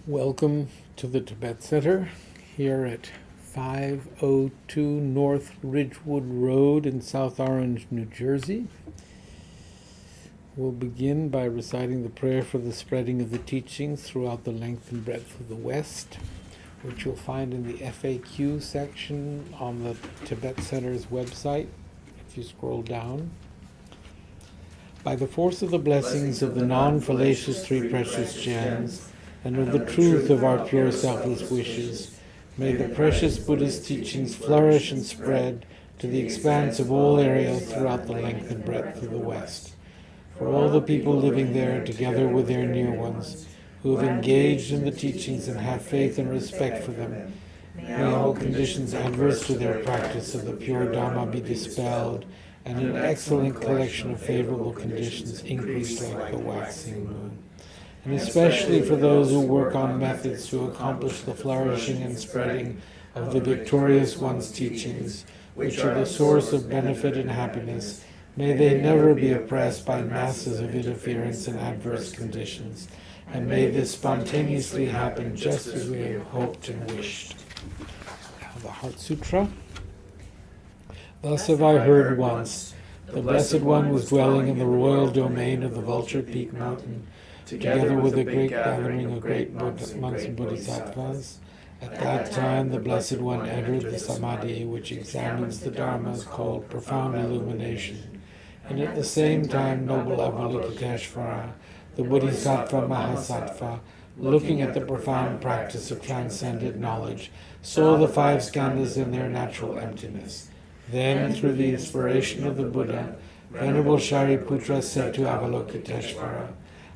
Welcome to the Tibet Center here at 502 North Ridgewood Road in South Orange, New Jersey. We'll begin by reciting the prayer for the spreading of the teachings throughout the length and breadth of the West, which you'll find in the FAQ section on the Tibet Center's website if you scroll down. By the force of the blessings of the non-fallacious three precious gems, and of the truth of our pure selfless wishes, may the precious Buddha's teachings flourish and spread to the expanse of all areas throughout the length and breadth of the West. For all the people living there, together with their near ones, who have engaged in the teachings and have faith and respect for them, may all conditions adverse to their practice of the pure Dharma be dispelled, and an excellent collection of favorable conditions increase like the waxing moon. And especially for those who work on methods to accomplish the flourishing and spreading of the victorious one's teachings, which are the source of benefit and happiness, may they never be oppressed by masses of interference and adverse conditions, and may this spontaneously happen just as we have hoped and wished. Now the Heart Sutra. Thus have I heard once, the Blessed One was dwelling in the royal domain of the Vulture Peak Mountain, together with a great gathering of great monks and bodhisattvas. At that time the Blessed One entered the Samadhi, which examines the Dharmas, called profound illumination. And at the same time noble Avalokiteshvara, the Bodhisattva Mahasattva, looking at the profound practice of transcendent knowledge, saw the five skandhas in their natural emptiness. Then, through the inspiration of the Buddha, Venerable Shariputra said to Avalokiteshvara,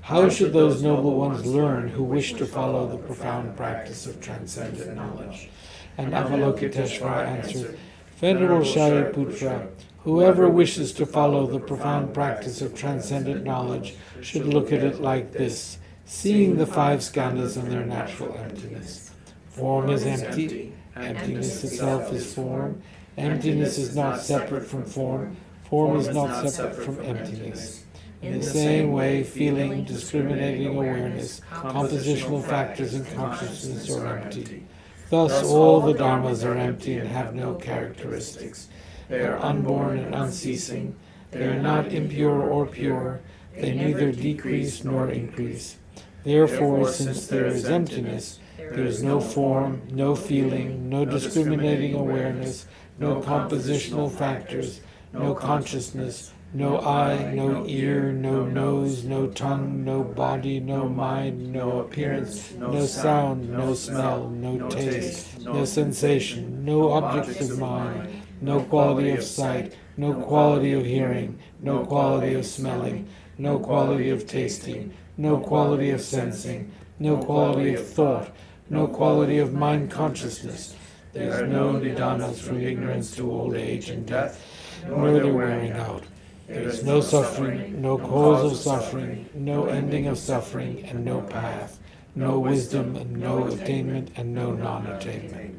"How should those noble ones learn who wish to follow the profound practice of transcendent knowledge?" And Avalokiteshvara answered, "Venerable Shariputra, whoever wishes to follow the profound practice of transcendent knowledge should look at it like this, seeing the five skandhas in their natural emptiness. Form is empty, emptiness itself is form, emptiness is not separate from form, form is not separate from emptiness. In the same way, feeling, discriminating awareness, compositional factors in consciousness are empty. Thus all the dharmas are empty and have no characteristics. They are unborn and unceasing. They are not impure or pure. They neither decrease nor increase. Therefore, since there is emptiness, there is no form, no feeling, no discriminating awareness, no compositional factors, no consciousness, no eye, no ear, no nose, no tongue, no body, no mind, no appearance, no sound, no smell, no taste, no sensation, no objects of mind, no quality of sight, no quality of hearing, no quality of smelling, no quality of tasting, no quality of sensing, no quality of thought, no quality of mind consciousness. There is no nidanas from ignorance to old age and death, nor their wearing out. There is no suffering, no cause of suffering, no ending of suffering, and no path, no wisdom, and no attainment, and no non-attainment.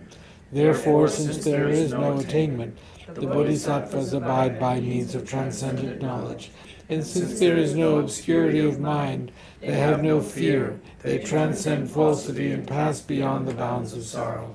Therefore, since there is no attainment, the bodhisattvas abide by means of transcendent knowledge. And since there is no obscurity of mind, they have no fear, they transcend falsity and pass beyond the bounds of sorrow.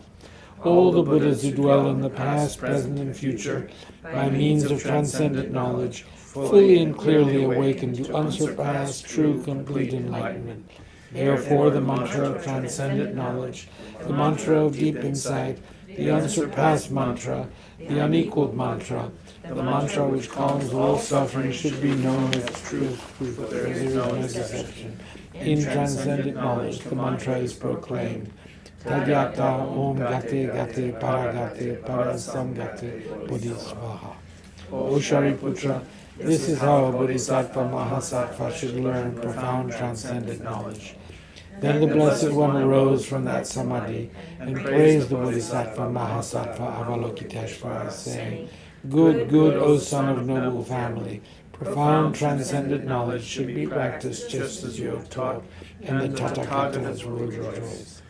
All the Buddhas who dwell in the past, present, and future, by means of transcendent knowledge, fully and clearly awaken to unsurpassed, true, complete enlightenment. Therefore, the mantra of transcendent knowledge, the mantra of deep insight, the unsurpassed mantra, the unequaled mantra, the mantra which calms all suffering should be known as truth, for there is no deception. In transcendent knowledge, the mantra is proclaimed. Tadyata Om Gate Gate Paragate Parasamgate Bodhisvaha. O Shariputra, this is how a Bodhisattva Mahasattva should learn profound transcendent knowledge. Then the Blessed One arose from that Samadhi and praised the Bodhisattva Mahasattva Avalokiteshvara, saying, "Good, good, O son of noble family, profound transcendent knowledge should be practiced just as you have taught, and the Tathagatas will rejoice."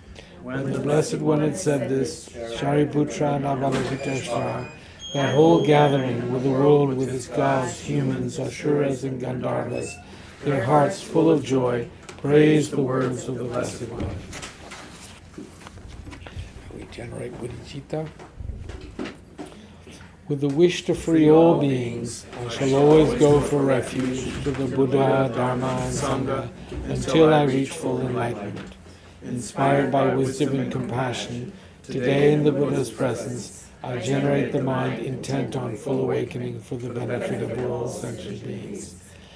When the Blessed One had said this, Shariputra and Avalokiteshvara, that whole gathering with the world with its gods, humans, asuras, and Gandharvas, their hearts full of joy, praise the words of the Blessed One. We generate bodhicitta. With the wish to free all beings, I shall always go for refuge to the Buddha, Dharma, and Sangha until I reach full enlightenment. Inspired by wisdom and compassion, today in the Buddha's presence, I generate the mind intent on full awakening for the benefit of all sentient beings.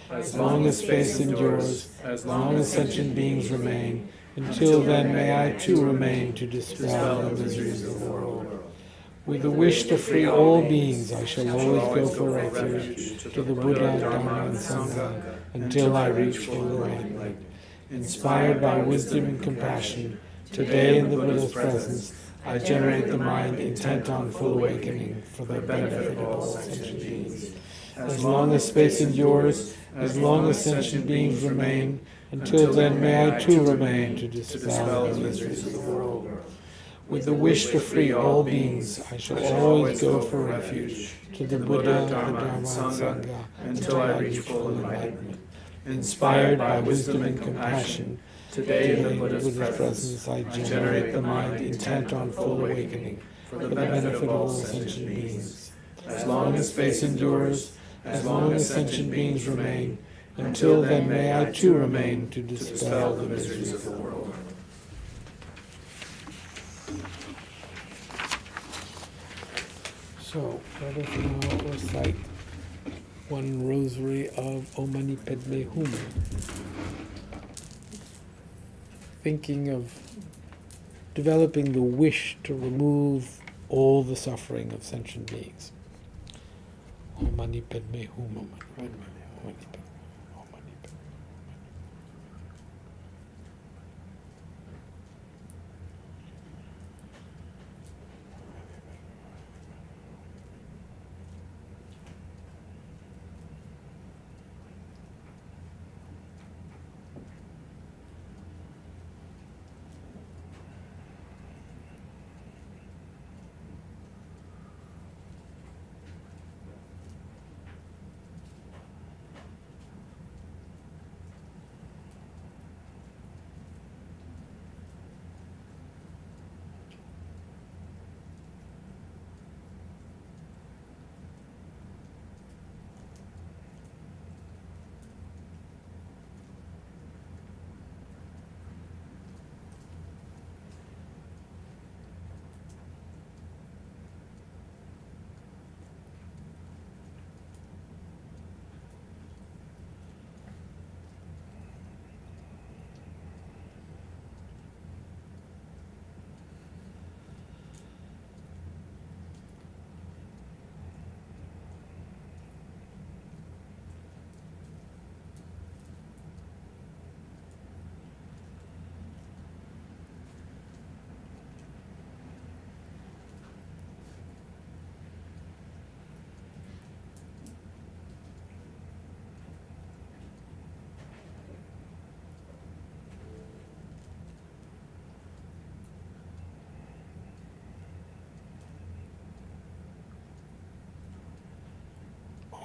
As long as space endures, as long as sentient beings remain, until then may I too remain to dispel the miseries of the world. With the wish to free all beings, I shall always go for refuge to the Buddha, Dharma, and Sangha until I reach full enlightenment. Inspired by wisdom and compassion, today in the Buddha's presence, I generate the mind intent on full awakening for the benefit of all sentient beings. As long as space endures, as long as sentient beings remain, until then may I too remain to dispel the miseries of the world. With the wish to free all beings, I shall always go for refuge to the Buddha, the Dharma, and Sangha until I reach full enlightenment. Inspired by wisdom and compassion, today in the Buddha's presence I generate the mind intent on full awakening for the benefit of all sentient beings. As long as space endures, as long as sentient beings remain, until then may I too remain to dispel the miseries of the world. So, let us now recite one rosary of Om Mani Padme Hum, thinking of developing the wish to remove all the suffering of sentient beings. Om Mani Padme Hum, Om Mani Padme Hum, Om Mani Padme Hum.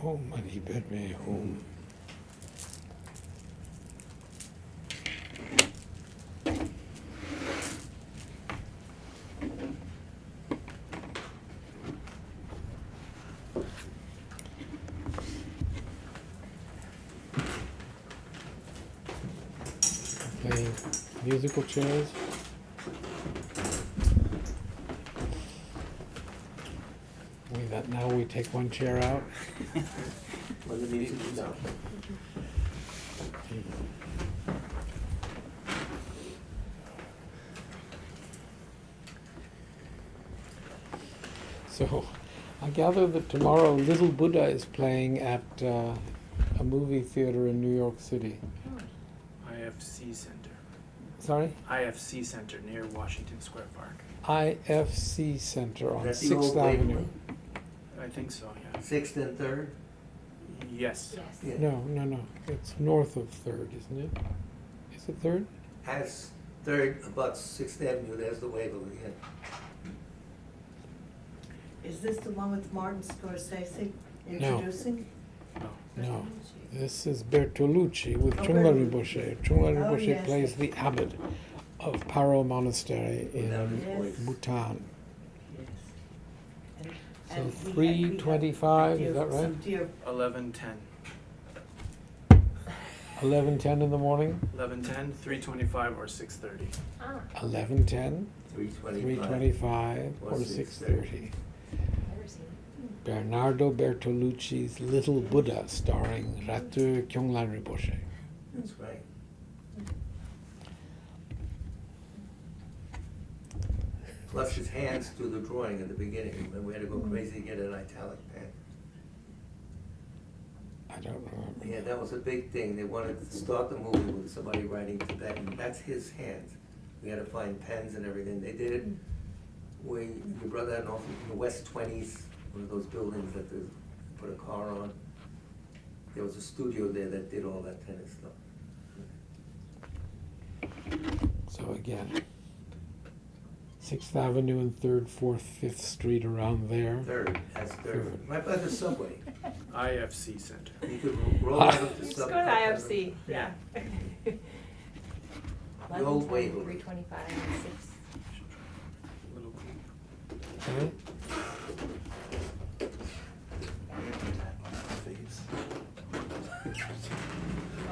Om Mani Padme Hum. Playing musical chairs. Now we take one chair out. When the music is out. So, I gather that tomorrow Little Buddha is playing at a movie theater in New York City. IFC Center. Sorry? IFC Center near Washington Square Park. IFC Center on That's the 6th old Avenue. Waverly. I think so, yeah. 6th and 3rd? Yes. Yeah. No. It's north of 3rd, isn't it? Is it 3rd? As 3rd abuts 6th Avenue, there's the Waverly. Yeah. Is this the one with Martin Scorsese No. introducing? No. No, this is Bertolucci with Oh, Trungla Bertolucci. Rinpoche. Trungla Oh, Rinpoche yes. plays the abbot of Paro Monastery Without his in voice. Bhutan. Yes. And- So and we had- 3:25, is that right? some dear 11:10. 11:10 in the morning, 11:10, 3:25, or 6:30. 11:10, 3:25. 3:25, Or or 6:30. 6:30. Bernardo Bertolucci's Little Buddha, starring Ratu Kyonglan Rinpoche. That's right. Plus his hands do the drawing at the beginning, and we had to go crazy to get an italic pen. I don't remember. Yeah, that was a big thing. They wanted to start the movie with somebody writing Tibetan. That's his hands. We had to find pens and everything. They did it. Your brother had an office in the West 20s, one of those buildings that they put a car on. There was a studio there that did all that kind of stuff. So again, 6th Avenue and 3rd, 4th, 5th Street, around there. That's third. Third. Right by the subway. IFC Center. You could roll out of the Just go subway. to IFC, yeah. The old Waverly. 325 and 6. Little group. Okay.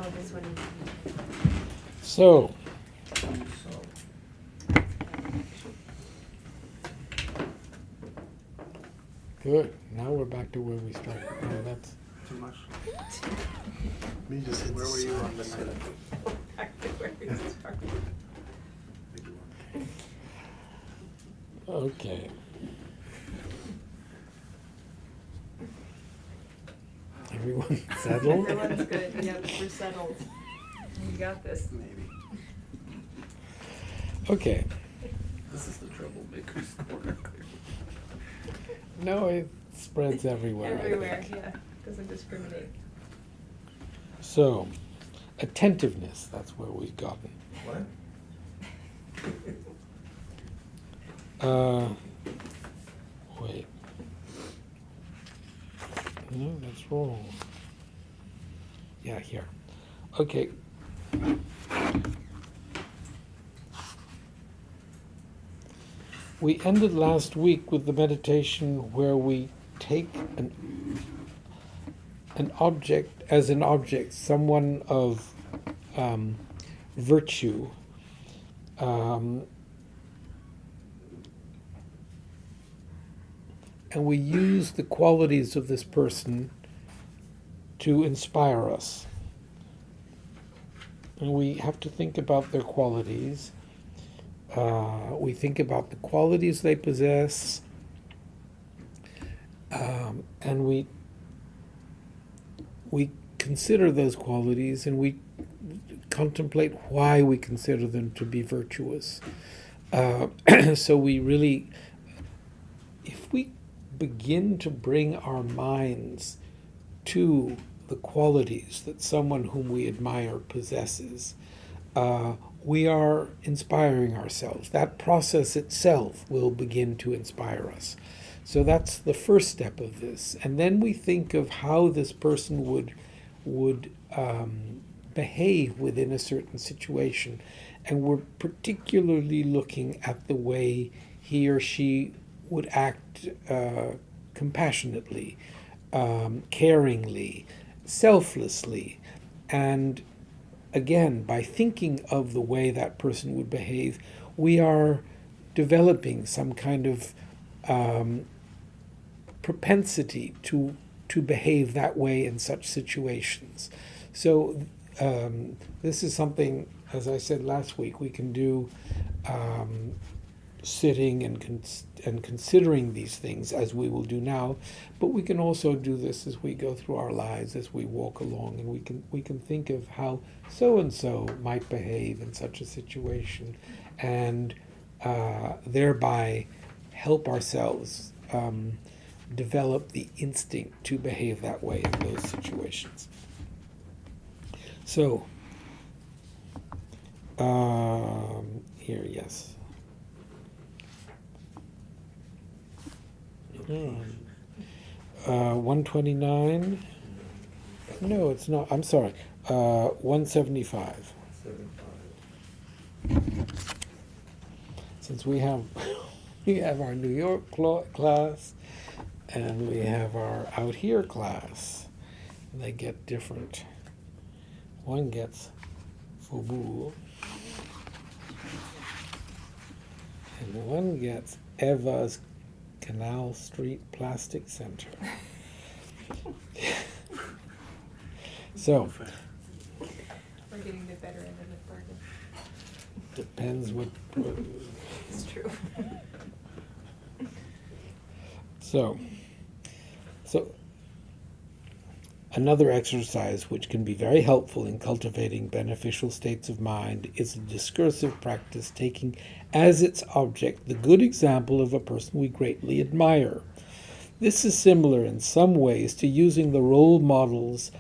Oh, this one. So, good. Now we're back to where we started. No, that's Too much? Me just hit Where the were you side. on the night? Back to where we started. okay. Everyone settled? Everyone's good, yep, we're settled. You got this. Maybe. Okay. This is the troublemaker's corner. No, it spreads everywhere. I Everywhere, think. yeah, doesn't discriminate. So, attentiveness, that's where we've gotten. What? Wait. No, that's wrong. Yeah, here. Okay. We ended last week with the meditation where we take an object as an object, someone of virtue, and we use the qualities of this person to inspire us. And we have to think about their qualities. We think about the qualities they possess, and we consider those qualities, and we contemplate why we consider them to be virtuous. So we really, if we begin to bring our minds to the qualities that someone whom we admire possesses, we are inspiring ourselves. That process itself will begin to inspire us. So that's the first step of this. And then we think of how this person would behave within a certain situation. And we're particularly looking at the way he or she would act compassionately, caringly, selflessly. And again, by thinking of the way that person would behave, we are developing some kind of propensity to behave that way in such situations. So this is something, as I said last week, we can do sitting and considering these things, as we will do now, but we can also do this as we go through our lives, as we walk along, and we can think of how so and so might behave in such a situation, and thereby help ourselves develop the instinct to behave that way in those situations. So here, yes. 129. No, it's not. I'm sorry. 175. 75. Since we have our New York class and we have our out here class, they get different. One gets Faubourg, and one gets Eva's Canal Street Plastic Center. So, We're getting the better end of the bargain. depends what. It's true. So another exercise which can be very helpful in cultivating beneficial states of mind is a discursive practice taking as its object the good example of a person we greatly admire. This is similar in some ways to using role models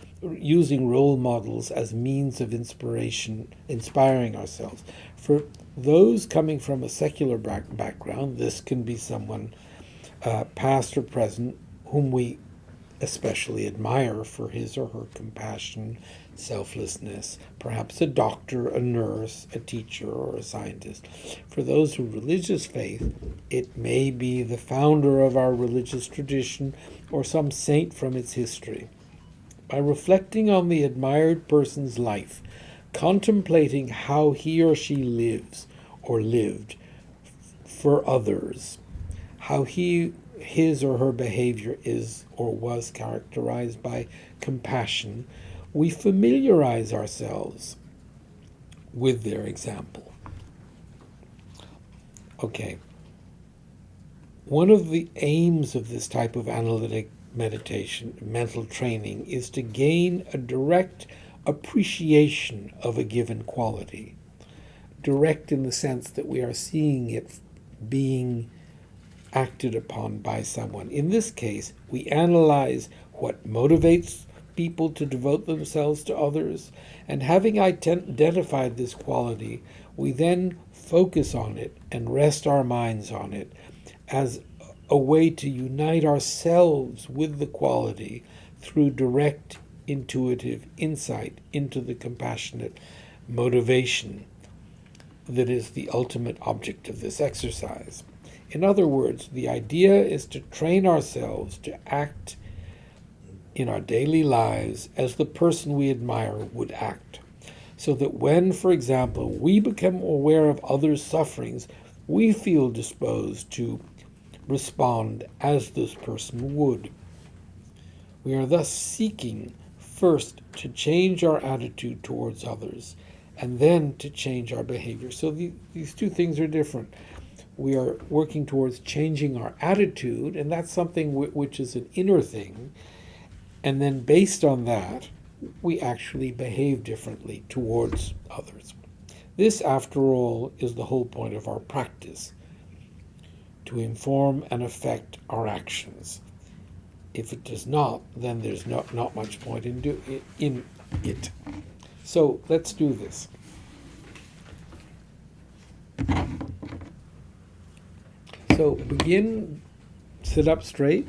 as means of inspiring ourselves. For those coming from a secular background, this can be someone, past or present, whom we especially admire for his or her compassion, selflessness, perhaps a doctor, a nurse, a teacher, or a scientist. For those with religious faith, it may be the founder of our religious tradition or some saint from its history. By reflecting on the admired person's life, contemplating how he or she lives or lived for others, how his or her behavior is or was characterized by compassion, we familiarize ourselves with their example. Okay. One of the aims of this type of analytic meditation, mental training, is to gain a direct appreciation of a given quality. Direct in the sense that we are seeing it being acted upon by someone. In this case, we analyze what motivates people to devote themselves to others, and having identified this quality, we then focus on it and rest our minds on it as a way to unite ourselves with the quality through direct intuitive insight into the compassionate motivation that is the ultimate object of this exercise. In other words, the idea is to train ourselves to act in our daily lives as the person we admire would act, so that when, for example, we become aware of others' sufferings, we feel disposed to respond as this person would. We are thus seeking first to change our attitude towards others, and then to change our behavior. So these two things are different. We are working towards changing our attitude, and that's something which is an inner thing. And then based on that, we actually behave differently towards others. This, after all, is the whole point of our practice, to inform and affect our actions. If it does not, then there's not much point in it. So let's do this. So begin, sit up straight.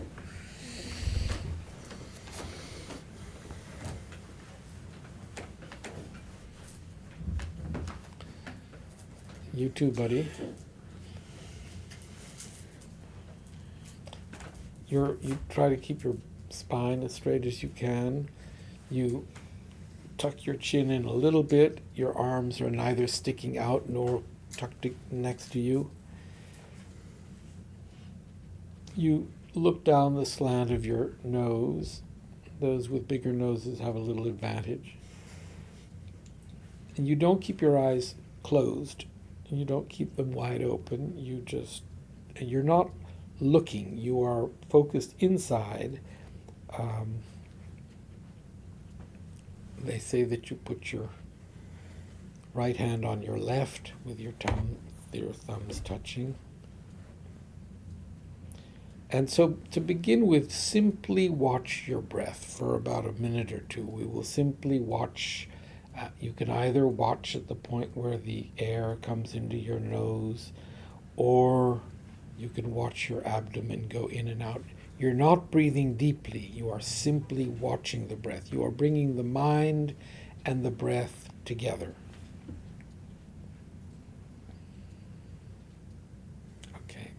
You too, buddy. You try to keep your spine as straight as you can. You tuck your chin in a little bit. Your arms are neither sticking out nor tucked next to you. You look down the slant of your nose. Those with bigger noses have a little advantage. And you don't keep your eyes closed. You don't keep them wide open. You're not looking. You are focused inside. They say that you put your right hand on your left with your thumbs touching. And so to begin with, simply watch your breath for about a minute or two. We will simply watch. You can either watch at the point where the air comes into your nose, or you can watch your abdomen go in and out. You're not breathing deeply. You are simply watching the breath. You are bringing the mind and the breath together. Okay.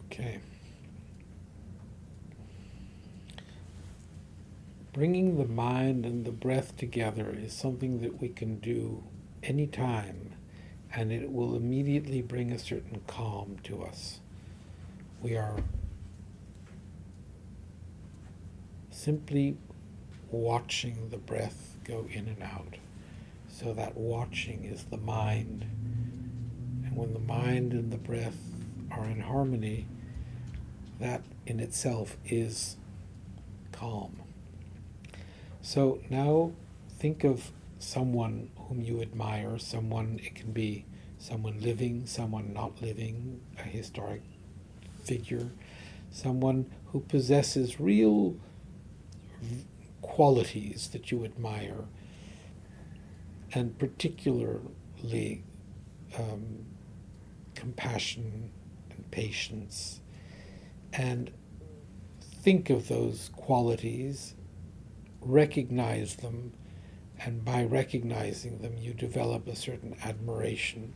Okay. Bringing the mind and the breath together is something that we can do anytime, and it will immediately bring a certain calm to us. We are simply watching the breath go in and out. So that watching is the mind. And when the mind and the breath are in harmony, that in itself is calm. So now think of someone whom you admire, someone, it can be someone living, someone not living, a historic figure, someone who possesses real qualities that you admire, and particularly compassion and patience. And think of those qualities, recognize them, and by recognizing them, you develop a certain admiration.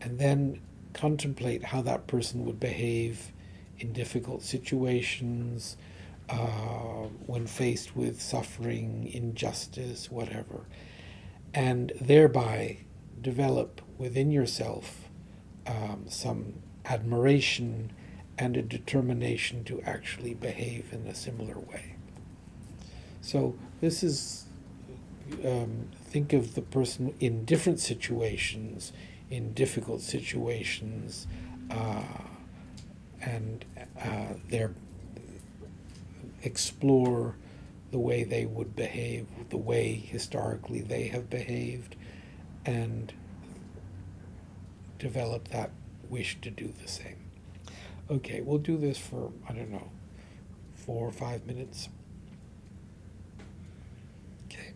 And then contemplate how that person would behave in difficult situations, when faced with suffering, injustice, whatever. And thereby develop within yourself some admiration and a determination to actually behave in a similar way. So this is, think of the person in different situations, in difficult situations, and explore the way they would behave, the way historically they have behaved, and develop that wish to do the same. Okay, we'll do this for, I don't know, 4 or 5 minutes. Okay.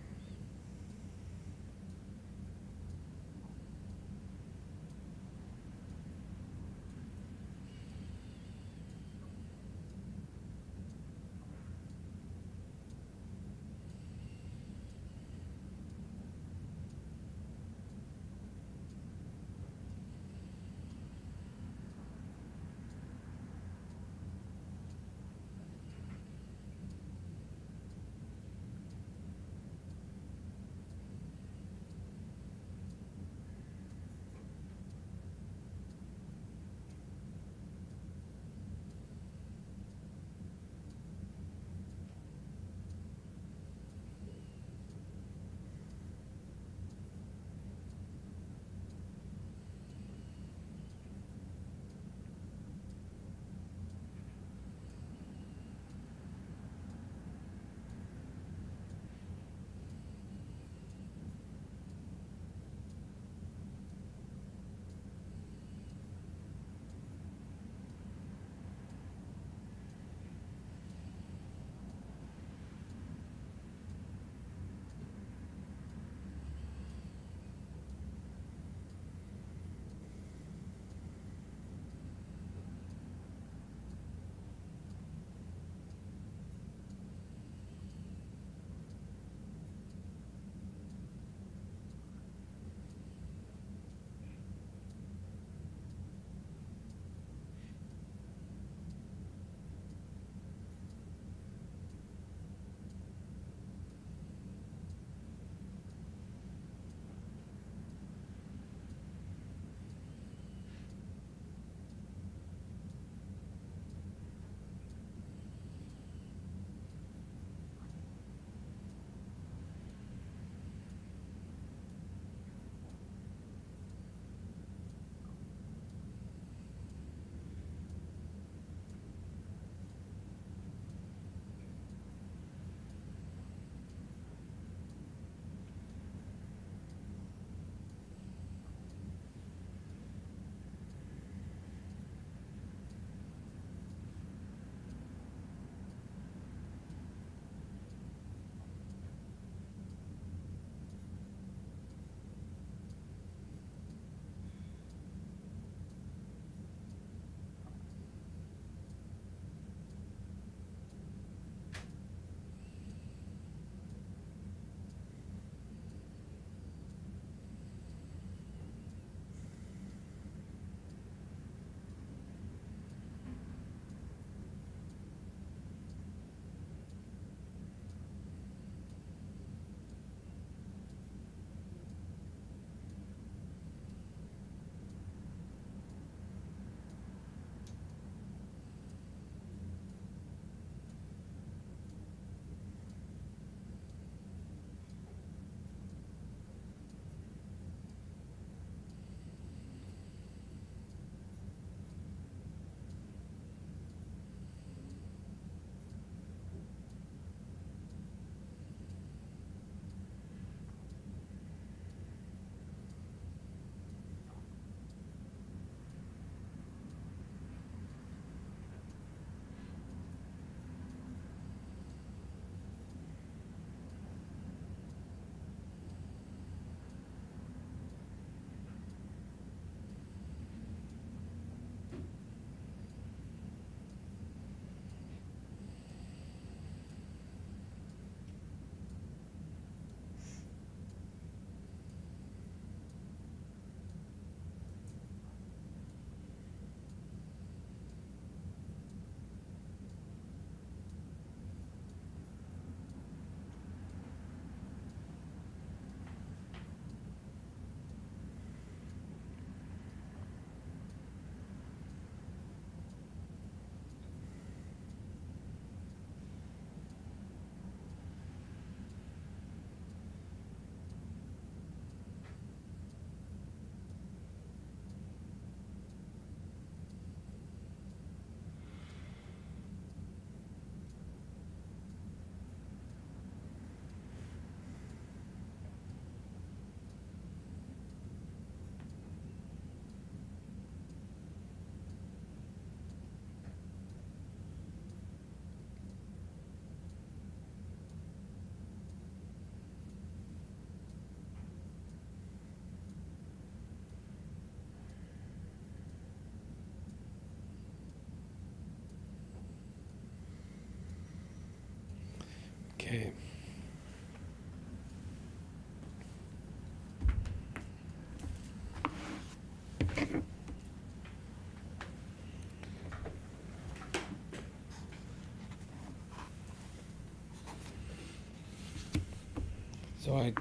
So I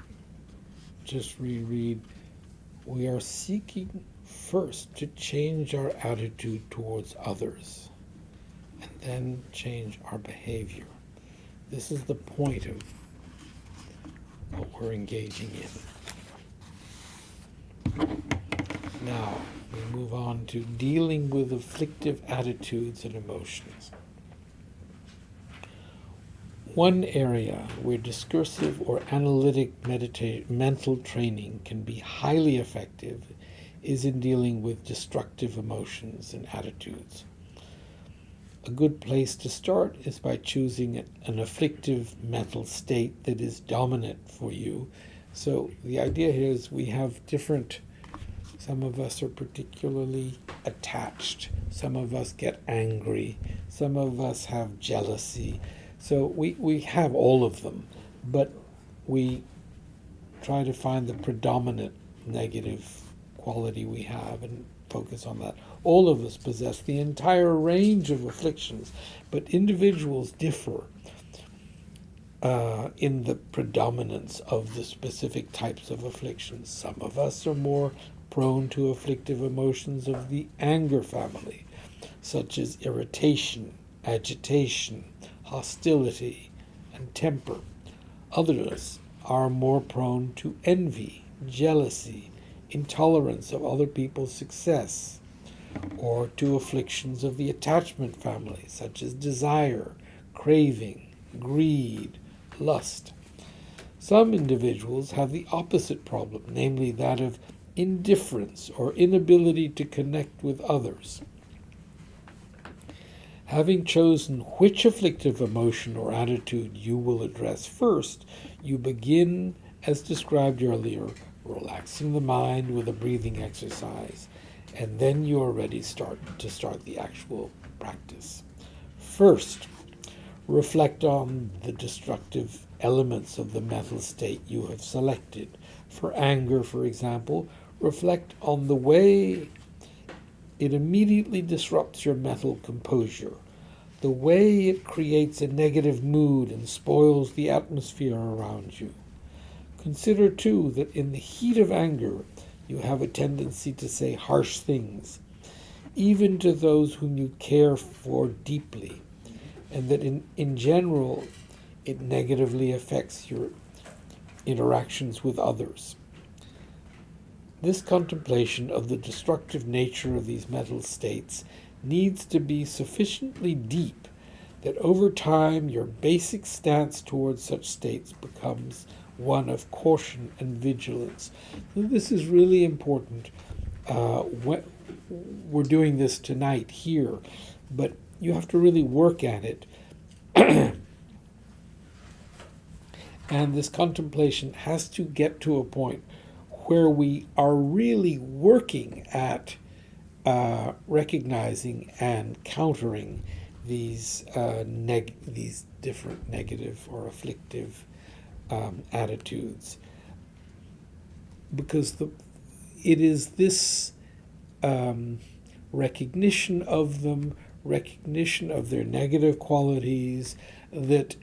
just reread. We are seeking first to change our attitude towards others and then change our behavior. This is the point of what we're engaging in. Now, we move on to dealing with afflictive attitudes and emotions. One area where discursive or analytic mental training can be highly effective is in dealing with destructive emotions and attitudes. A good place to start is by choosing an afflictive mental state that is dominant for you. So the idea here is we have different, some of us are particularly attached, some of us get angry, some of us have jealousy. So we have all of them, but we try to find the predominant negative quality we have and focus on that. All of us possess the entire range of afflictions, but individuals differ in the predominance of the specific types of afflictions. Some of us are more prone to afflictive emotions of the anger family, such as irritation, agitation, hostility, and temper. Others are more prone to envy, jealousy, intolerance of other people's success, or to afflictions of the attachment family, such as desire, craving, greed, lust. Some individuals have the opposite problem, namely that of indifference or inability to connect with others. Having chosen which afflictive emotion or attitude you will address first, you begin, as described earlier, relaxing the mind with a breathing exercise, and then you are ready to start the actual practice. First, reflect on the destructive elements of the mental state you have selected. For anger, for example, reflect on the way it immediately disrupts your mental composure, the way it creates a negative mood and spoils the atmosphere around you. Consider, too, that in the heat of anger, you have a tendency to say harsh things, even to those whom you care for deeply, and that in general, it negatively affects your interactions with others. This contemplation of the destructive nature of these mental states needs to be sufficiently deep that over time your basic stance towards such states becomes one of caution and vigilance. So this is really important. We're doing this tonight here, but you have to really work at it. And this contemplation has to get to a point where we are really working at recognizing and countering these different negative or afflictive attitudes, because it is this recognition of them, recognition of their negative qualities, that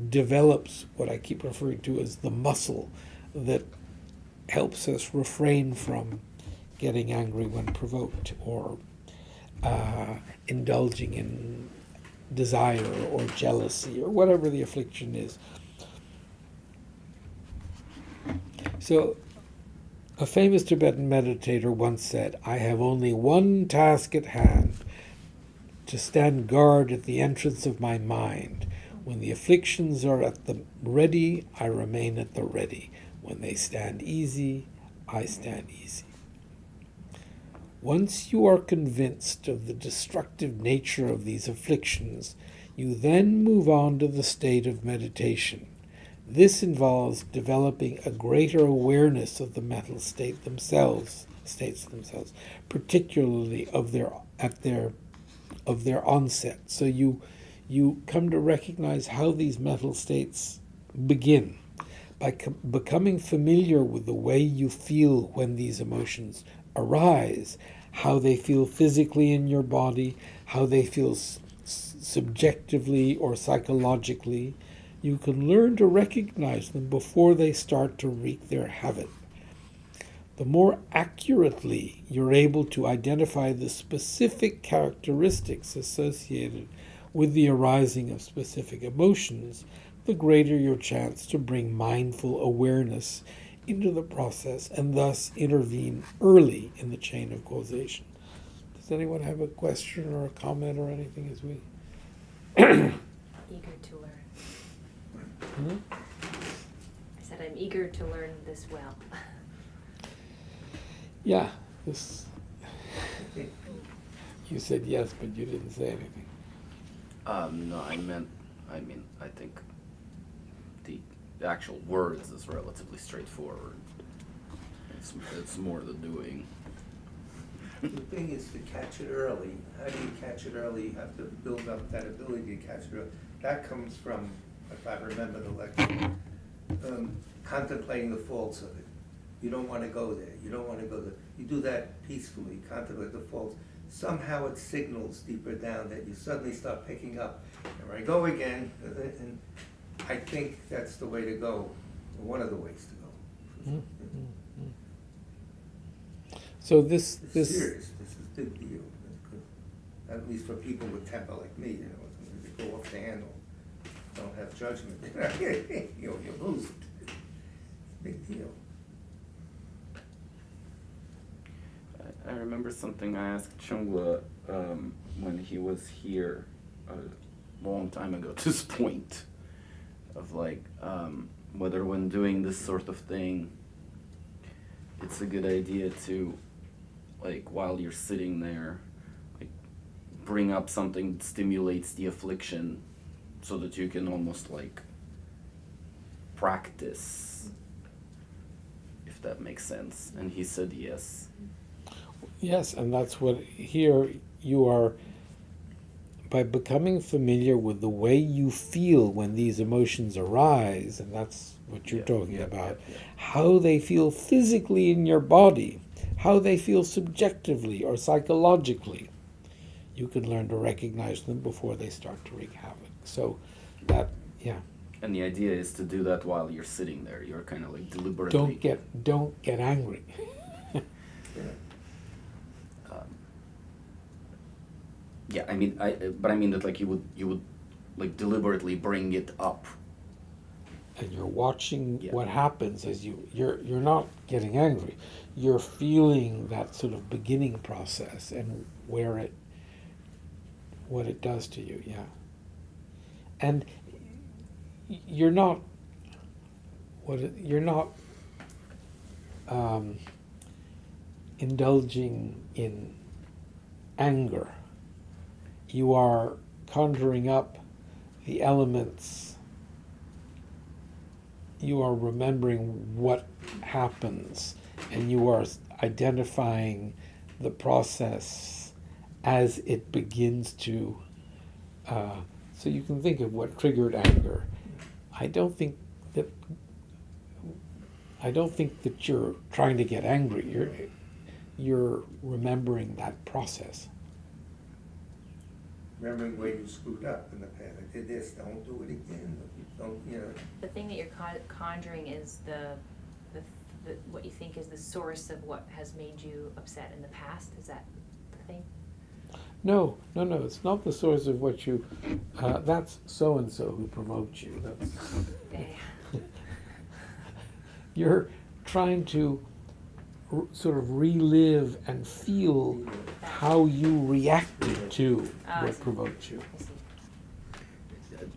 develops what I keep referring to as the muscle that helps us refrain from getting angry when provoked, or indulging in desire or jealousy or whatever the affliction is. So, a famous Tibetan meditator once said, "I have only one task at hand, to stand guard at the entrance of my mind. When the afflictions are at the ready, I remain at the ready. When they stand easy, I stand easy." Once you are convinced of the destructive nature of these afflictions, you then move on to the state of meditation. This involves developing a greater awareness of the mental states themselves, particularly of their onset. So you come to recognize how these mental states begin by becoming familiar with the way you feel when these emotions arise, how they feel physically in your body, how they feel subjectively or psychologically. you can learn to recognize them before they start to wreak their havoc. The more accurately you're able to identify the specific characteristics associated with the arising of specific emotions, the greater your chance to bring mindful awareness into the process and thus intervene early in the chain of causation. Does anyone have a question or a comment or anything as we... Eager to learn. Hmm? I said I'm eager to learn this well. Yeah, this... You said yes, but you didn't say anything. No, I think the actual words is relatively straightforward. It's more the doing. The thing is to catch it early. How do you catch it early? You have to build up that ability to catch it early. That comes from, if I remember the lecture, contemplating the faults of it. You don't want to go there. You don't want to go there. You do that peacefully, contemplate the faults. Somehow it signals deeper down that you suddenly start picking up. There I go again. And I think that's the way to go, or one of the ways to go. Mm-hmm. So this It's serious. This is a big deal. At least for people with temper like me, you know, they go off the handle, don't have judgment. You lose it. It's a big deal. I remember something I asked Chungla when he was here a long time ago to this point of like whether when doing this sort of thing it's a good idea to, like, while you're sitting there, like, bring up something that stimulates the affliction so that you can almost like practice, if that makes sense. And he said yes. Yes, and that's what here you are, by becoming familiar with the way you feel when these emotions arise, and that's what you're talking about, how they feel physically in your body, how they feel subjectively or psychologically. You can learn to recognize them before they start to wreak havoc. So that, yeah. And the idea is to do that while you're sitting there. You're kind of like deliberately. Don't get angry. Yeah, I mean, but I mean that like you would like deliberately bring it up. And you're watching Yeah. what happens as you're not getting angry. You're feeling that sort of beginning process and what it does to you, yeah. And you're not indulging in anger. You are conjuring up the elements. You are remembering what happens, and you are identifying the process as it begins to. So you can think of what triggered anger. I don't think that you're trying to get angry. You're remembering that process. Remembering where you screwed up in the past. I did this, don't do it again. Don't, you know. The thing that you're conjuring is the what you think is the source of what has made you upset in the past. Is that the thing? No. It's not the source of what you. That's so and so who provoked you. That's. Okay. You're trying to sort of relive and feel how you reacted to I what see. provoked you. I see.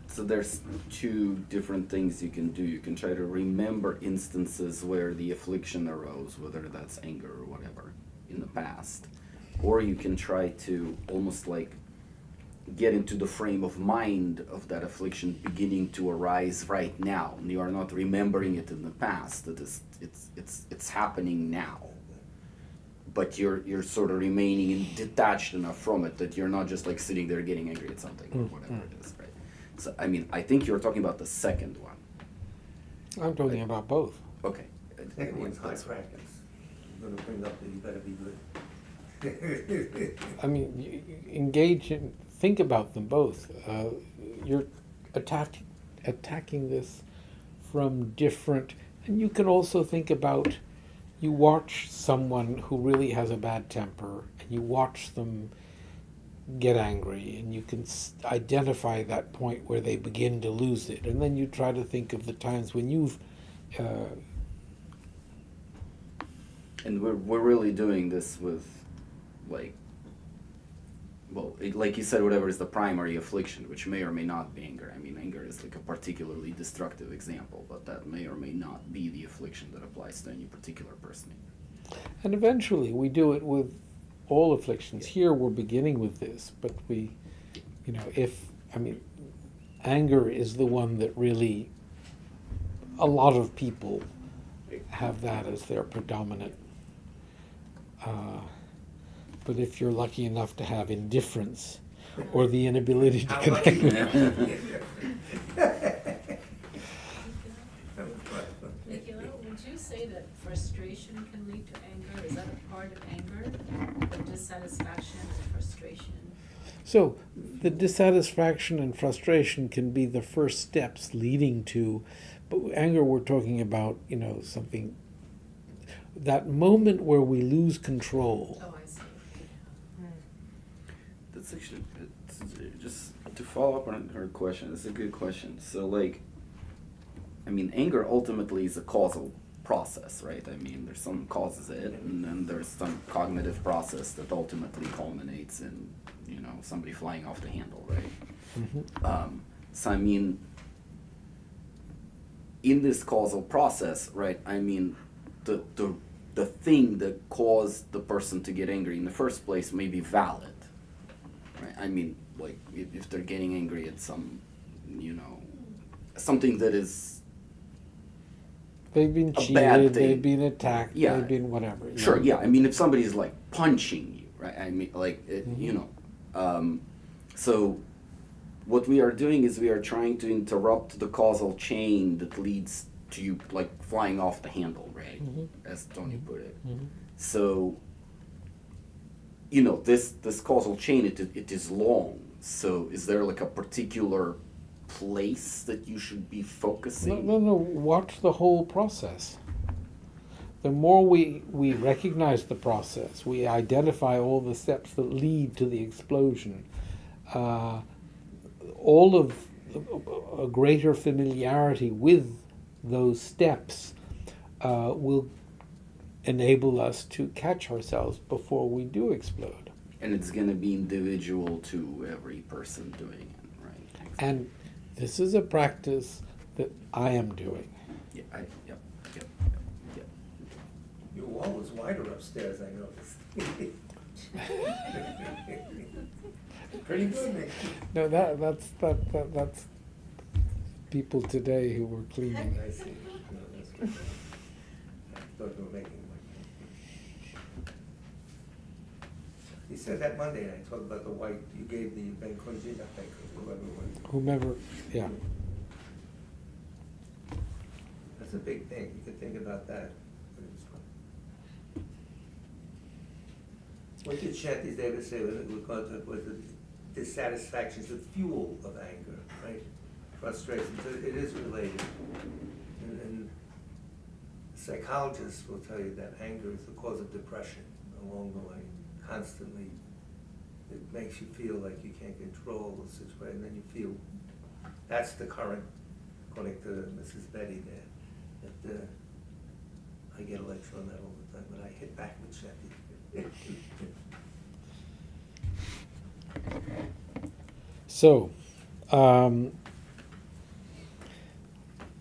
So there's two different things you can do. You can try to remember instances where the affliction arose, whether that's anger or whatever, in the past. Or you can try to almost like get into the frame of mind of that affliction beginning to arise right now. And you are not remembering it in the past. That is, it's happening now. But you're sort of remaining detached enough from it that you're not just like sitting there getting angry at something or whatever it is, right? So I mean, I think you're talking about the second one. I'm talking about both. Okay. Second one's high practice. You're gonna bring up that you better be good. I mean, you engage in, think about them both. You're attaching attacking this from different, and you can also think about, you watch someone who really has a bad temper, and you watch them get angry, and you can identify that point where they begin to lose it, and then you try to think of the times when you've And we're really doing this with, like, well, like you said, whatever is the primary affliction, which may or may not be anger. I mean, anger is like a particularly destructive example, but that may or may not be the affliction that applies to any particular person. and eventually we do it with all afflictions. Here we're beginning with this, but we, anger is the one that really, a lot of people have that as their predominant. But if you're lucky enough to have indifference or the inability to How connect, lucky. Nicola, would you say that frustration can lead to anger? Is that a part of anger? The dissatisfaction and frustration? so the dissatisfaction and frustration can be the first steps leading to, but anger we're talking about, something, that moment where we lose control. Oh, I see. That's actually, just to follow up on her question, it's a good question. So, like, I mean, anger ultimately is a causal process, right? I mean, there's some causes it, and then there's some cognitive process that ultimately culminates in, somebody flying off the handle, right? So, I mean, in this causal process, right, I mean, the thing that caused the person to get angry in the first place may be valid, right? I mean, like, if they're getting angry at some, something that is They've been a bad cheated, thing. they've been attacked, Yeah. they've been whatever. Sure, yeah. I mean, if somebody's like punching you, right? I mean, like, so what we are doing is we are trying to interrupt the causal chain that leads to you, like, flying off the handle, right? As Tony put it. So, this causal chain, it is long. So is there like a particular place that you should be focusing? No, watch the whole process. The more we recognize the process, we identify all the steps that lead to the explosion, all of a greater familiarity with those steps will enable us to catch ourselves before we do explode. And it's going to be individual to every person doing it, right? And this is a practice that I am doing. Yeah, yep. Your wall is wider upstairs, I noticed. Pretty good, Nick. No, that's people today who were cleaning. I see. No, that's good. I thought you were making one. You said that Monday night, talked about the white, you gave the Benkunji, not Benkunji, whoever it was. Whomever, yeah. That's a big thing, you could think about that. What did Shanti David say with the dissatisfactions, the fuel of anger, right? Frustration, so it is related. And psychologists will tell you that anger is the cause of depression along the way, constantly. It makes you feel like you can't control the situation, and then you feel, that's the current, according to Mrs. Betty there, that I get a lecture on that all the time, but I hit back with Shanti. So,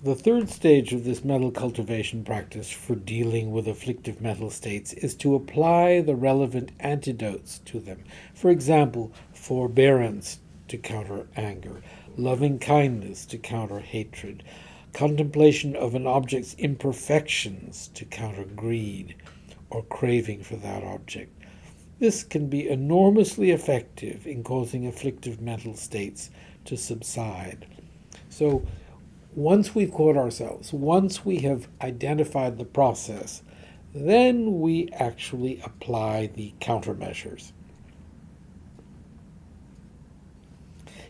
the third stage of this mental cultivation practice for dealing with afflictive mental states is to apply the relevant antidotes to them. For example, forbearance to counter anger, loving kindness to counter hatred, contemplation of an object's imperfections to counter greed or craving for that object. This can be enormously effective in causing afflictive mental states to subside. So, once we've caught ourselves, once we have identified the process, then we actually apply the countermeasures.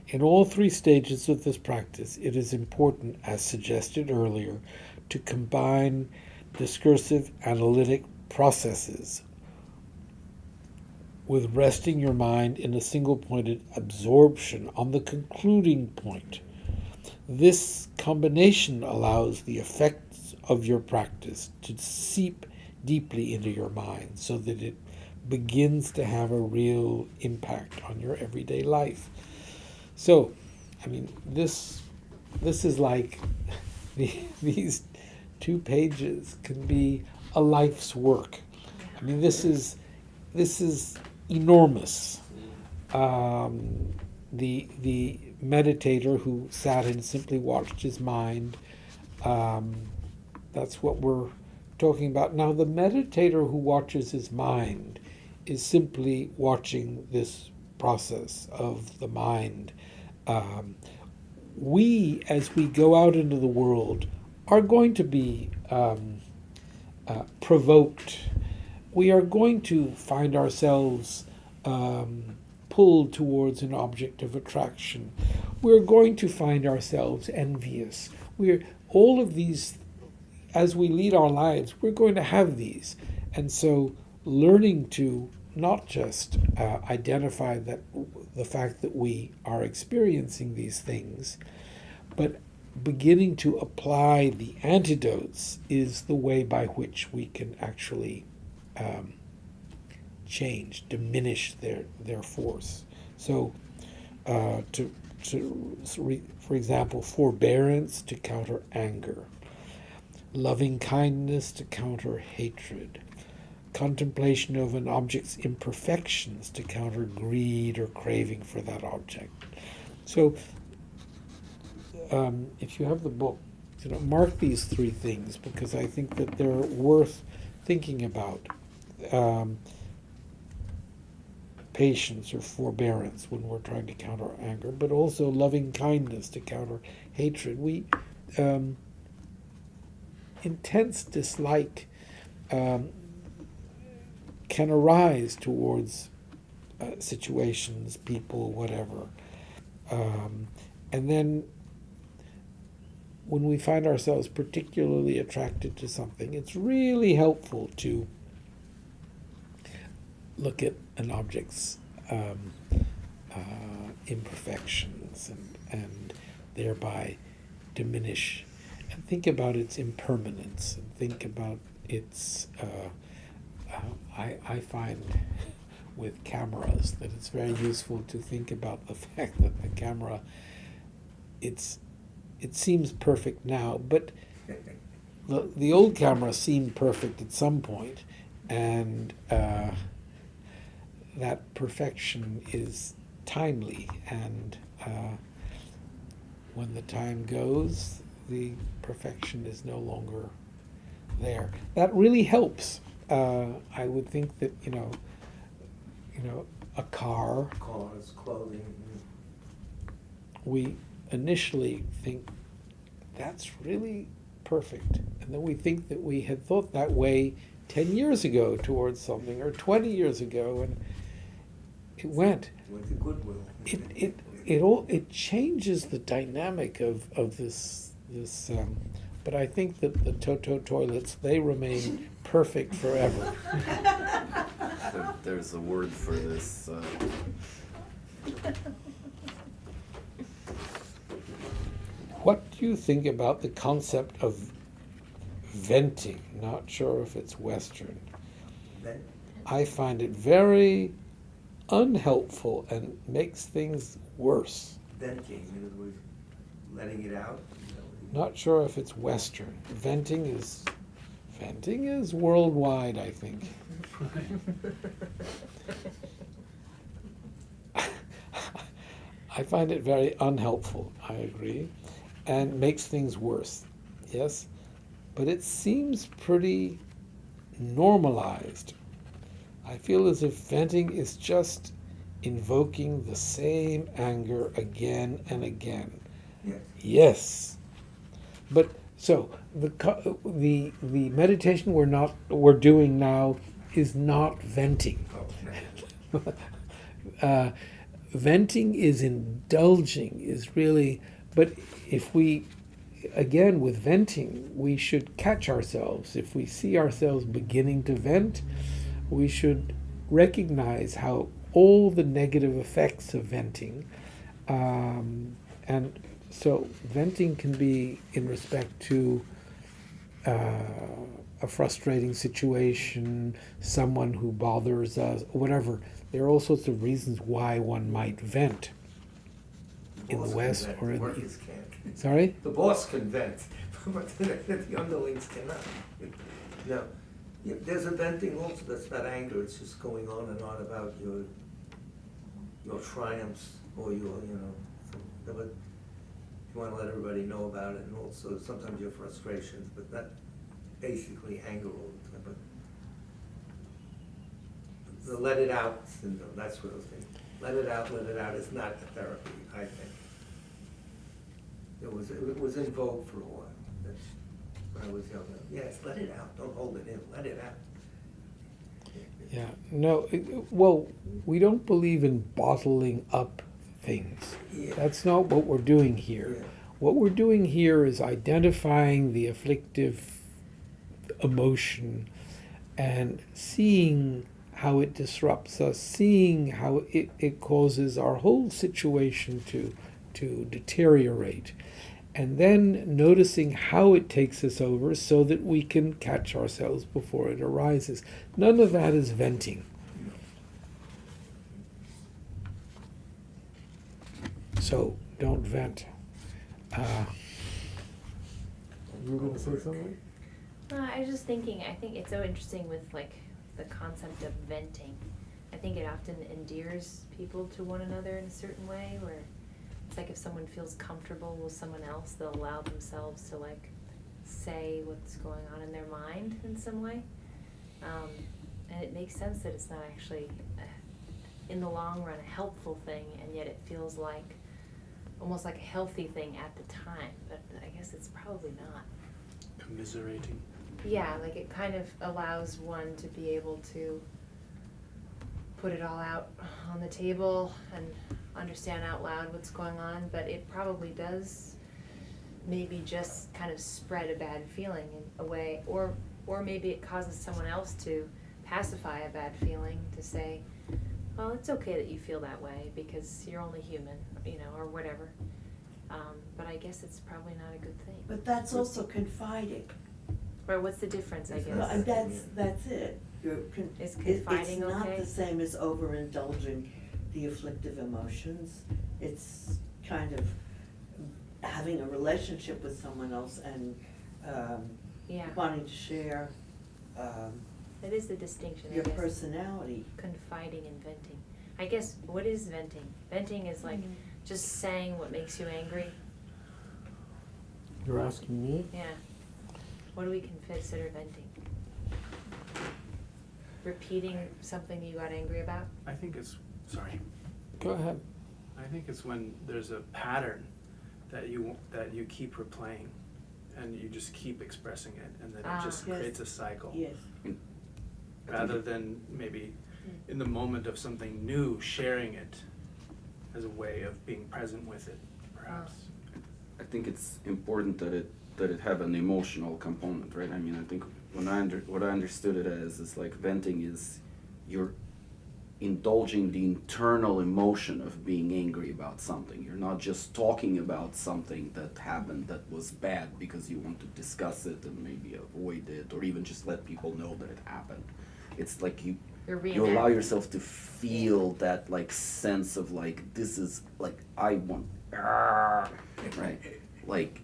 In all three stages of this practice, it is important, as suggested earlier, to combine discursive analytic processes with resting your mind in a single-pointed absorption on the concluding point. This combination allows the effects of your practice to seep deeply into your mind so that it begins to have a real impact on your everyday life. So, I mean, this is like these 2 pages can be a life's work. I mean, this is enormous. The meditator who sat and simply watched his mind, that's what we're talking about. Now, the meditator who watches his mind is simply watching this process of the mind. We, as we go out into the world, are going to be provoked. We are going to find ourselves pulled towards an object of attraction. We're going to find ourselves envious. All of these, as we lead our lives, we're going to have these. And so learning to not just identify the fact that we are experiencing these things, but beginning to apply the antidotes is the way by which we can actually diminish their force. So, for example, forbearance to counter anger, loving kindness to counter hatred, contemplation of an object's imperfections to counter greed or craving for that object. So, if you have the book, mark these 3 things because I think that they're worth thinking about. Patience or forbearance when we're trying to counter anger, but also loving kindness to counter hatred. Intense dislike can arise towards situations, people, whatever. And then when we find ourselves particularly attracted to something, it's really helpful to look at an object's imperfections and thereby diminish and think about its impermanence and think about its I find with cameras that it's very useful to think about the fact that the camera it seems perfect now, but the old camera seemed perfect at some point, and that perfection is timely, and when the time goes, the perfection is no longer there. That really helps. I would think that a car. Cars, clothing. We initially think that's really perfect, and then we think that we had thought that way 10 years ago towards something, or 20 years ago, and it went. Went to Goodwill. It changes the dynamic of this. But I think that the Toto toilets, they remain perfect forever. There's a word for this. What do you think about the concept of venting? Not sure if it's Western. Vent? I find it very unhelpful and makes things worse. Venting, in other words, letting it out. Not sure if it's Western. Venting is worldwide, I think. I find it very unhelpful, I agree, and makes things worse, yes? But it seems pretty normalized. I feel as if venting is just invoking the same anger again and again. Yes. Yes. But so the meditation we're doing now is not venting. Oh, no. venting is indulging, is really, but if we, again, with venting, we should catch ourselves. If we see ourselves beginning to vent, we should recognize how all the negative effects of venting, and so venting can be in respect to a frustrating situation, someone who bothers us, whatever. There are all sorts of reasons why one might vent in the Boss can West vent, or in the workers East. can't. Sorry? The boss can vent, but the underlings cannot. No, yeah, there's a venting also that's not anger, it's just going on and on about your triumphs or your, but you wanna let everybody know about it, and also sometimes your frustrations, but not basically anger all the time, but the let it out syndrome, that's what I was thinking. Let it out is not a therapy, I think. It was in vogue for a while, that's when I was younger. Yes, let it out, don't hold it in, let it out. Yeah, no, well, we don't believe in bottling up things. Yeah. That's not what we're doing here. Yeah. What we're doing here is identifying the afflictive emotion and seeing how it disrupts us, seeing how it causes our whole situation to deteriorate, and then noticing how it takes us over so that we can catch ourselves before it arises. None of that is venting. So don't vent. You were going to say something? I was just thinking, I think it's so interesting with like the concept of venting. I think it often endears people to one another in a certain way, where it's like if someone feels comfortable with someone else, they'll allow themselves to like say what's going on in their mind in some way. And it makes sense that it's not actually, in the long run, a helpful thing, and yet it feels like almost like a healthy thing at the time, but I guess it's probably not. Commiserating. Yeah, like it kind of allows one to be able to put it all out on the table and understand out loud what's going on, but it probably does maybe just kind of spread a bad feeling in a way, or maybe it causes someone else to pacify a bad feeling, to say, well, it's okay that you feel that way because you're only human, or whatever. But I guess it's probably not a good thing. But that's also confiding. Or what's the difference, I guess? No, and that's it. Is confiding It's not okay? the same as overindulging the afflictive emotions. It's kind of having a relationship with someone else and Yeah. wanting to share That is the distinction, I your guess. personality. Confiding and venting. I guess, what is venting? Venting is like just saying what makes you angry. You're asking me? Yeah. What do we consider venting? Repeating something you got angry about? I think it's, sorry, Go ahead. I think it's when there's a pattern that you keep replaying, and you just keep expressing it, and then it just Yes. creates a cycle. Yes. Rather than maybe in the moment of something new, sharing it as a way of being present with it, perhaps. I think it's important that it have an emotional component, right? I mean, I think what I understood it as is like venting is you're indulging the internal emotion of being angry about something. You're not just talking about something that happened that was bad because you want to discuss it and maybe avoid it, or even just let people know that it happened. It's like you allow yourself to feel that like sense of like, this is like, I want, right? Like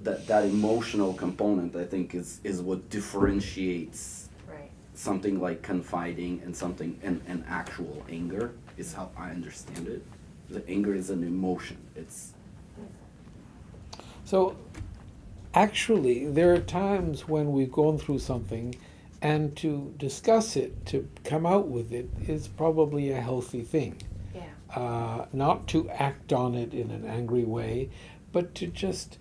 that emotional component, I think, is what differentiates Right. something like confiding and something and actual anger, is how I understand it. The anger is an emotion. It's So, actually, there are times when we've gone through something, and to discuss it, to come out with it, is probably a healthy thing. Yeah. Not to act on it in an angry way, but to just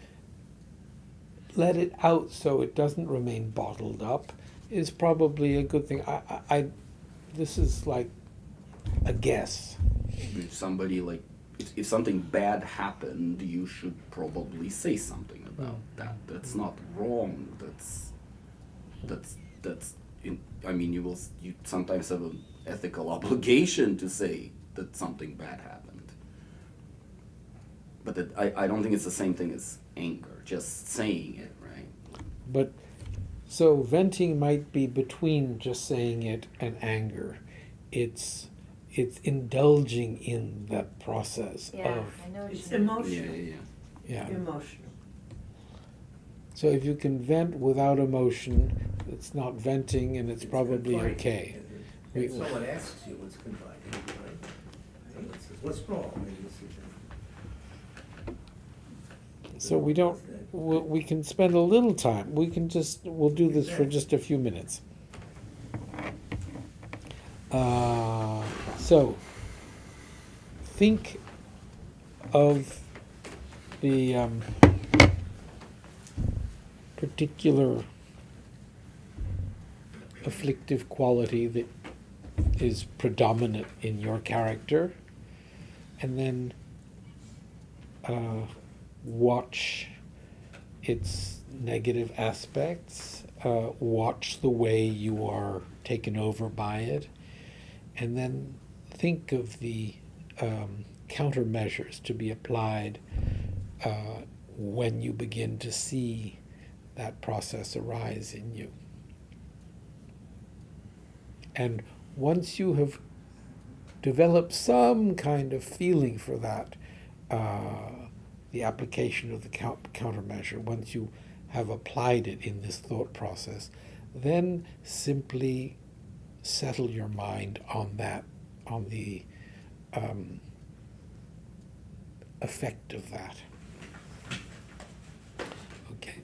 let it out so it doesn't remain bottled up is probably a good thing. This is like a guess. If somebody like, if something bad happened, you should probably say something about that. That's not wrong. That's I mean, you sometimes have an ethical obligation to say that something bad happened. But I don't think it's the same thing as anger, just saying it, right? But, so venting might be between just saying it and anger. It's indulging in that process Yeah, of, I know what It's you mean. emotional. yeah. Emotional. So if you can vent without emotion, it's not venting and it's probably confining. okay. If someone asks you, it's confining, right? Someone says, what's wrong? And you sit there. So we don't, we can spend a little time, we'll do this for just a few minutes. So, think of the particular afflictive quality that is predominant in your character, and then watch its negative aspects, watch the way you are taken over by it, and then think of the countermeasures to be applied when you begin to see that process arise in you. And once you have developed some kind of feeling for that, the application of the countermeasure, once you have applied it in this thought process, then simply settle your mind on that, on the effect of that. Okay.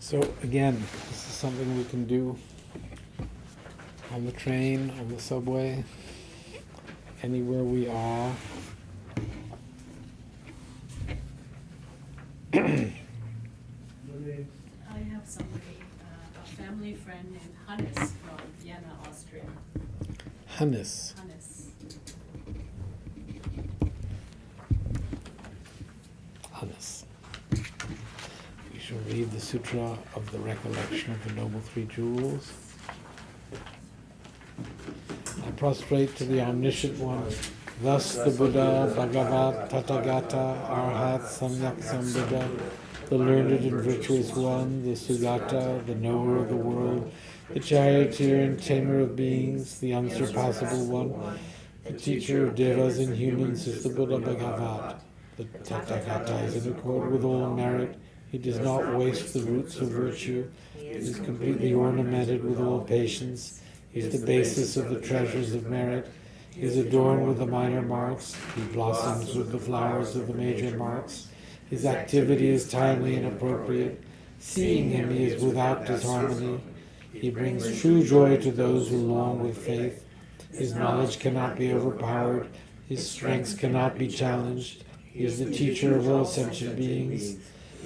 So again, this is something we can do on the train, on the subway, anywhere we are. I have somebody, a family friend named Hannes from Vienna, Austria. Hannes. Hannes. Hannes. We shall read the Sutra of the Recollection of the Noble Three Jewels. I prostrate to the Omniscient One. Thus the Buddha, Bhagavat, Tathagata, Arhat, Samyak Sambuddha, the learned and virtuous one, the Sugata, the knower of the world, the charioteer and tamer of beings, the unsurpassable one, the teacher of devas and humans is the Buddha Bhagavat. The Tathagata is in accord with all merit. He does not waste the roots of virtue. He is completely ornamented with all patience. He is the basis of the treasures of merit. He is adorned with the minor marks. He blossoms with the flowers of the major marks. His activity is timely and appropriate. Seeing him, he is without disharmony. He brings true joy to those who long with faith. His knowledge cannot be overpowered. His strengths cannot be challenged. He is the teacher of all sentient beings.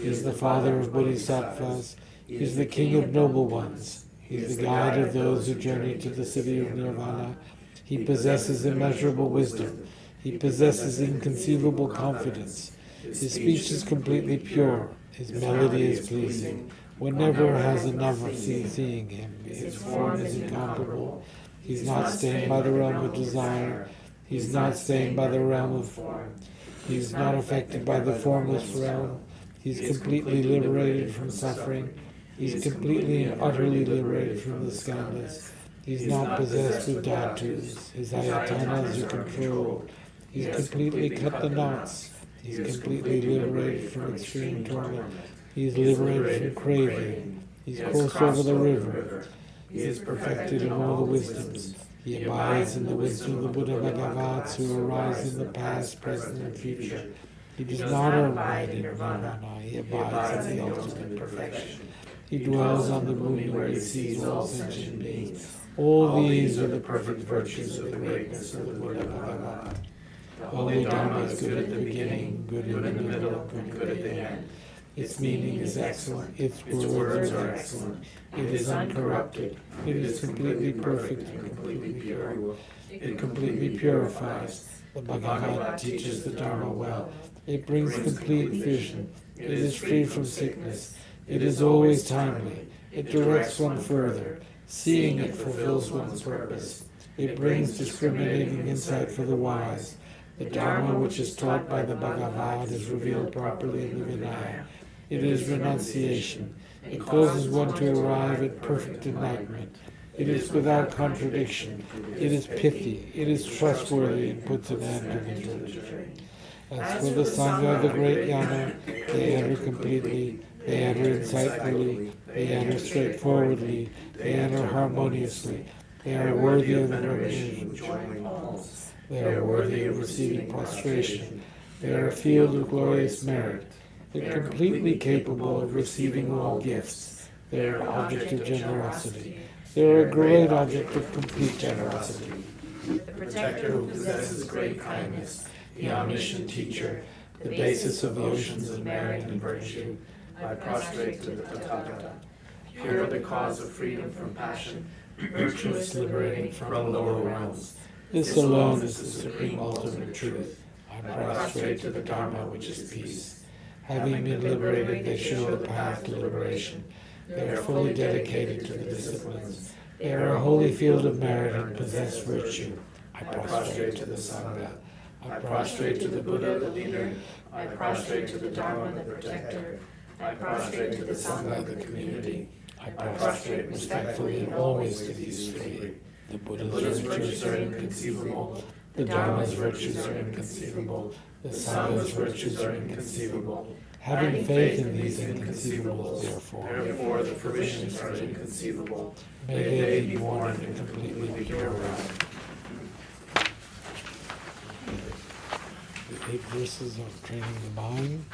He is the father of bodhisattvas. He is the king of noble ones. He is the guide of those who journey to the city of nirvana. He possesses immeasurable wisdom. He possesses inconceivable confidence. His speech is completely pure. His melody is pleasing. One never has enough of seeing him. His form is incomparable. He's not stained by the realm of desire. He's not stained by the realm of form. He's not affected by the formless realm. He's completely liberated from suffering. He's completely and utterly liberated from the skandhas. He's not possessed with dhatus. His ayatanas are controlled. He's completely cut the knots. He's completely liberated from extreme torment. He is liberated from craving. He's crossed over the river. He is perfected in all the wisdoms. He abides in the wisdom of the Buddha Bhagavats who arise in the past, present, and future. He does not abide in nirvana. He abides in the ultimate perfection. He dwells on the moon where he sees all sentient beings. All these are the perfect virtues of the greatness of the Buddha Bhagavat. The Holy Dharma is good at the beginning, good in the middle, and good at the end. Its meaning is excellent. Its words are excellent. It is uncorrupted. It is completely perfect and completely pure. It completely purifies. The Bhagavat teaches the Dharma well. It brings complete vision. It is free from sickness. It is always timely. It directs one further. Seeing it fulfills one's purpose. It brings discriminating insight for the wise. The Dharma which is taught by the Bhagavad is revealed properly in the Vinaya. It is renunciation. It causes one to arrive at perfect enlightenment. It is without contradiction. It is pithy. It is trustworthy and puts an end to the torture. As for the Sangha of the great Yana, they enter completely, they enter insightfully, they enter straightforwardly, they enter harmoniously. They are worthy of veneration. They are worthy of receiving prostration. They are a field of glorious merit. They are completely capable of receiving all gifts. They are an object of generosity. They are a great object of complete generosity. The protector Who possesses great kindness, the omniscient teacher, the basis of the oceans of merit and virtue. I prostrate to the Tathagata, pure the cause of freedom from passion, Virtuous liberating from the lower realms. This alone is the supreme ultimate truth. I prostrate to the Dharma which is peace. Having been liberated, they show the path to liberation. They are fully dedicated to the disciplines. They are a holy field of merit and possess virtue. I prostrate to the Sangha. I prostrate to the Buddha, the leader. I prostrate to the Dharma, the protector. I prostrate to the Sangha, the community. I prostrate respectfully and always to these three. The Buddha's virtues are inconceivable. The Dharma's virtues are inconceivable. The Sangha's virtues are inconceivable. Having faith in these inconceivables, therefore, the provisions are inconceivable. May they be born in a completely pure realm. The 8 verses of training the mind.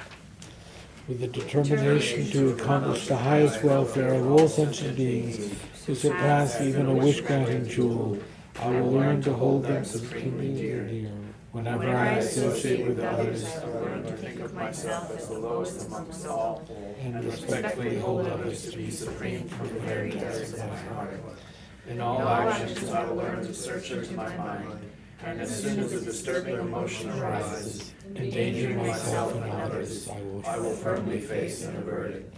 with the determination to accomplish the highest welfare of all sentient beings who surpass even a wish-granting jewel, I will learn to hold them supremely dear. Whenever I associate with others, I will learn to think of myself as the lowest amongst all, and respectfully hold others to be supreme from the very depths of my heart. in all actions I will learn to search into my mind, and as soon as a disturbing emotion arises, endangering myself and others, I will firmly face and avert it.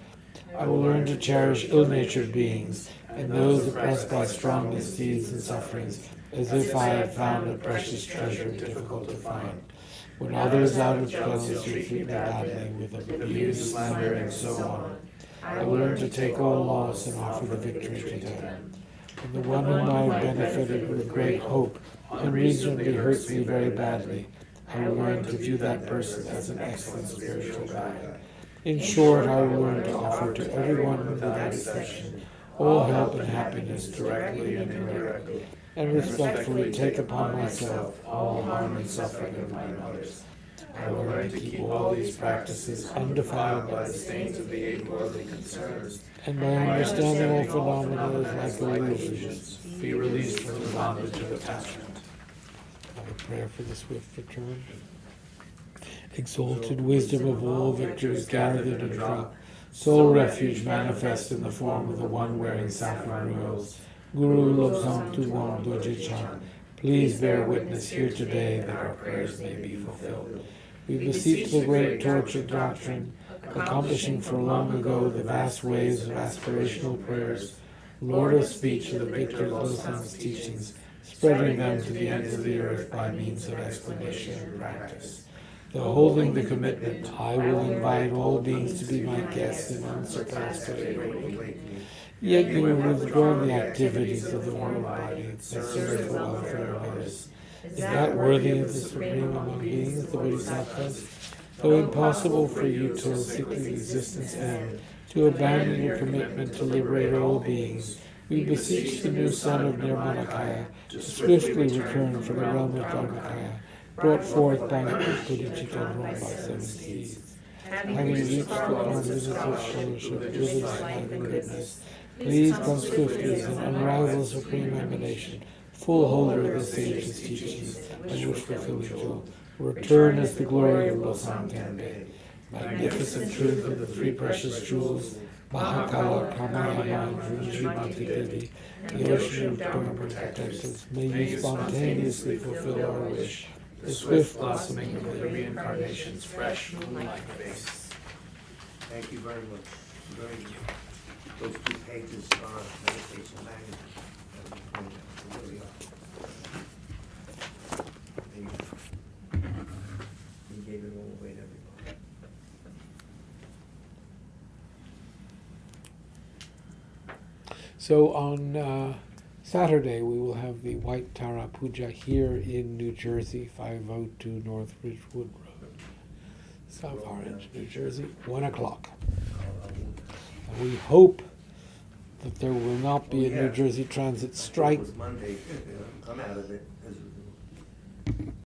I will learn to cherish ill-natured beings and those oppressed by strong misdeeds and sufferings, as if I had found a precious treasure difficult to find. When others out of jealousy treat me badly with abuse, slander, and so on, I will learn to take all loss and offer the victory to them. And the one whom I have benefited with great hope unreasonably hurts me very badly, I will learn to view that person as an excellent spiritual guide. In short, I will learn to offer to everyone without exception all help and happiness directly and indirectly, and respectfully take upon myself all harm and suffering of mine others. I will learn to keep all these practices undefiled by the stains of the eight worldly concerns, and by understanding all phenomena as like illusions, be released from the bondage of attachment. Have a prayer for the swift return. Exalted wisdom of all victors gathered in a drop, sole refuge manifest in the form of the one wearing saffron robes, Guru Lobsang Tuwang Dojichan, please bear witness here today that our prayers may be fulfilled. We beseech the great torch of doctrine, accomplishing for long ago the vast waves of aspirational prayers, Lord of speech of the victor Losang's teachings, spreading them to the ends of the earth by means of explanation and practice. Though holding the commitment, I will invite all beings to be my guests in unsurpassed awakening. Yet you have withdrawn the activities of the world body that serve the welfare of others. Is that worthy of the supreme among beings, the Bodhisattvas? Though impossible for you till sickly existence end, to abandon your commitment to liberate all beings, we beseech the new son of Nirmanakaya to swiftly return from the realm of Dharmakaya, brought forth by Bodhicitta drawn by seven seas. Having reached the convents of fellowship with his divine goodness, please come swiftly as an unrivaled supreme emanation, full holder of the sage's teachings, and wish-fulfilling jewel. Return as the glory of Losang Tenbei, magnificent truth of the three precious jewels, Mahakala, Karmayama, and Runji Devi, the ocean of Dharma protectors. May you spontaneously fulfill our wish, The swift blossoming of the reincarnation's fresh moonlight face. Thank you very much. Very good. Those 2 pages are meditation manual. There we are. There you go. We gave it all away to everybody. So on Saturday, we will have the White Tara Puja here in New Jersey, 502 North Ridgewood Road, South Orange, New Jersey, 1 o'clock. And we hope that there will not be a New Jersey Transit strike. It was Monday, come out of it, 'cause